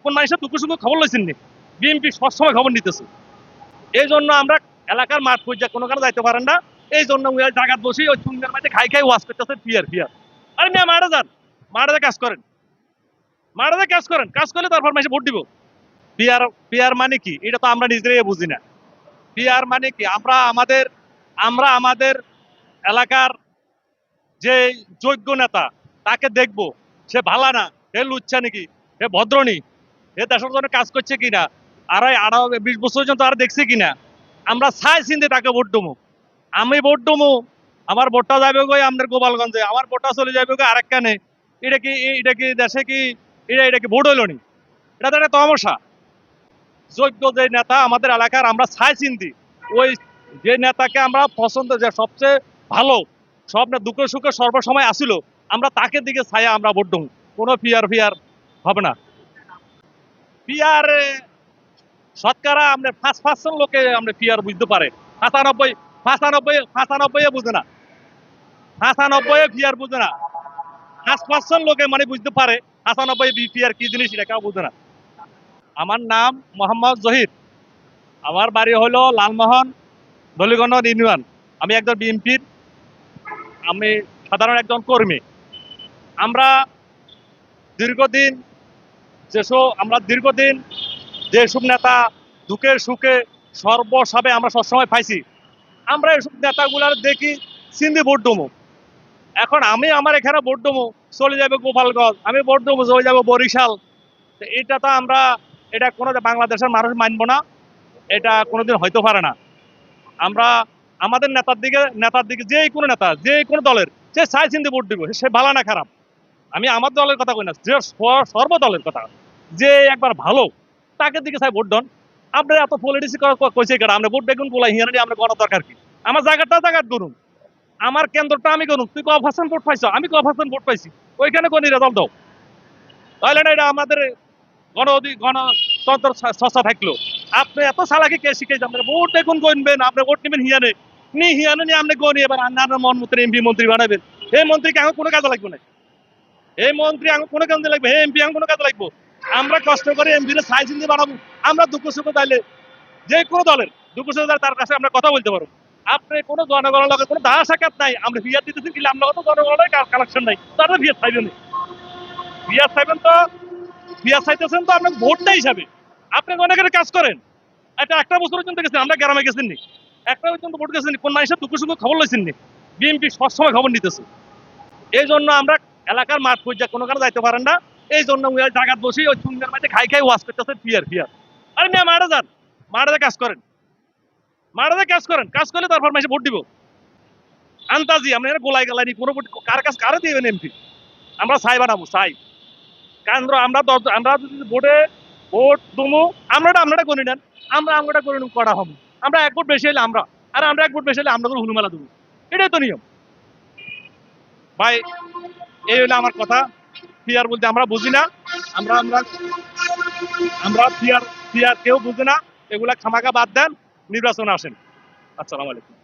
কোন মানুষের দুঃখ সুখ খবর লইছেন নি? বিএনপি সবসময় খবর নিতেছে। এই জন্য আমরা এলাকার মাঠ পর্যায়ে কোনো কারণে যাইতে পারেন না। এই জন্য ওই জায়গায় বসে ওই সুন্দর মাঠে খাই খাই ওয়াজ করতেছে ফিয়ার ফিয়ার। আরে মিয়া মাঠে যান, মাঠে কাজ করেন, মাঠে কাজ করেন, কাজ করলে তারপর মাসে ভোট দিব। পিয়ার পিয়ার মানে কি এটা তো আমরা নিজেরাই বুঝি না। পিয়ার মানে কি আমরা আমাদের এলাকার যে যোগ্য নেতা তাকে দেখবো সে ভালা না, সে লুচ্ছা নাকি, সে ভদ্রনি, সে দেশের জন্য কাজ করছে কিনা, 20 বছর পর্যন্ত আর দেখছে কিনা, আমরা চাই চিন্তে তাকে ভোট দেবো। আমি ভোট দেবো, আমার ভোটটা যাবে গো আমাদের গোপালগঞ্জে, আমার ভোটটা চলে যাবে গো আরেক কানে। এটা কি দেশে কি এটা কি ভোট হইল নি? এটা তো একটা তমাশা। যোগ্য যে নেতা আমাদের এলাকার আমরা চাই চিন্তি, ওই যে নেতাকে আমরা পছন্দ, যে সবচেয়ে ভালো, সব না দুঃখ সুখে সর্বসময় আসিল, আমরা তাকে দিকে ছায়া আমরা ভোট দেবো। কোনো ফিয়ার ফিয়ার হবে না। ফিয়ার শতকরা আমরা 5% লোকে আমরা ফিয়ার বুঝতে পারে। 95 95 বুঝে না, 95 ফিয়ার বুঝে না। 5% লোকে মানে বুঝতে পারে, 95 ফিয়ার কি জিনিস এটা কেউ বুঝে না। আমার নাম মোহাম্মদ জহির, আমার বাড়ি হলো লালমোহন, ধলিগণ ইউনিয়ন। আমি একজন বিএনপির, আমি সাধারণ একজন কর্মী। আমরা দীর্ঘদিন আমরা দীর্ঘদিন যেসব নেতা দুঃখের সুখে সর্বসবে আমরা সবসময় পাইছি, আমরা এসব নেতাগুলার দেখি সিন্ধি ভোট দমো। এখন আমি আমার এখানে ভোট দমো, চলে যাবে গোপালগঞ্জ, আমি ভোট দমো চলে যাবো বরিশাল। তো এটা তো এটা কোনো বাংলাদেশের মানুষ মানবো না, এটা কোনোদিন হইতে পারে না। আমরা আমাদের নেতার দিকে যে কোনো দলের সে চাই চিন্তে ভোট দিব, সে ভালো না খারাপ। আমি আমার দলের কথা কই না, যে সর্বদলের কথা, যে একবার ভালো তাকে দিকে চাই ভোট দন। আপনার এত পলিটিক্স কইছে কেন? আমরা ভোট বেগুন বলাই হিয়ানি আমরা করার দরকার কি? আমার জায়গা করুন, আমার কেন্দ্রটা আমি করুন। তুই ক পার্সেন্ট ভোট পাইছো, আমি ক পার্সেন্ট ভোট পাইছি, ওইখানে কোন রেজাল্ট দাও। তাহলে না এটা আমাদের গণতন্ত্র সস্তা থাকলো। আপনি এত সালাকি কে শিখেছেন? আপনার ভোট দেখুন গণবেন, আপনি ভোট নেবেন হিয়ানে, হিয়ানে নিয়ে আপনি গণি, এবার আপনার মন মতো এমপি মন্ত্রী বানাবেন। এই মন্ত্রীকে এখন কোনো কাজে লাগবে না, এই মন্ত্রী এখন কোনো কাজে লাগবে, এই এমপি এখন কোনো কাজে লাগবো। আমরা কষ্ট করে এমপি রে সাই চিন্তি বানাবো। আমরা দুঃখ সুখ চাইলে যে কোনো দলের দুঃখ সুখ তার কাছে আমরা কথা বলতে পারবো। আপনি কোনো জনগণের লগে কোনো দাওয়া সাক্ষাৎ নাই, আমরা ফিয়ার দিতেছি কিন্তু আমরা তো জনগণের কালেকশন নাই, তারা ফিয়ার চাইবেন, ফিয়ার চাইবেন তো, ফিয়ার চাইতেছেন তো আপনার ভোটটা হিসাবে। আপনি অনেকের কাজ করেন, একটা বছর পর্যন্ত গেছেন, আমরা গ্রামে গেছেন নি, একটা পর্যন্ত ভোট গেছেন, কোন মানুষের দুঃখ সুখ খবর লইছেন নি? বিএনপি সবসময় খবর নিতেছে। এই জন্য আমরা এলাকার মাঠ পর্যায়ে কোনো কারণে যাইতে পারেন না। এই জন্য ওই জায়গায় বসে ওই সুন্দর মাঠে খাই খাই ওয়াজ করতেছে ফিয়ার ফিয়ার। আরে মিয়া মাঠে যান, মাঠে কাজ করেন, মাঠে কাজ করেন, কাজ করলে তারপর মাসে ভোট দিব। আন্তাজি আমরা এরা গোলাই গেলাইনি কোনো ভোট কার কাছে কারে দিবেন এমপি? আমরা চাই বানাবো চাই। কারণ আমরা যদি ভোট দমু, আমরা করে নেন, আমরা করে নেব করা হবো। আমরা এক ভোট বেশি হলে আমরা এক ভোট বেশি হলে আমরা কোনো হুলুমেলা দেবো। এটাই তো নিয়ম ভাই। এই হলো আমার কথা। ফিয়ার বলতে আমরা বুঝি না, আমরা আমরা আমরা ফিয়ার ফিয়ার কেউ বুঝে না। এগুলা খামাকা বাদ দেন, নির্বাচনে আসেন। আসসালামু আলাইকুম।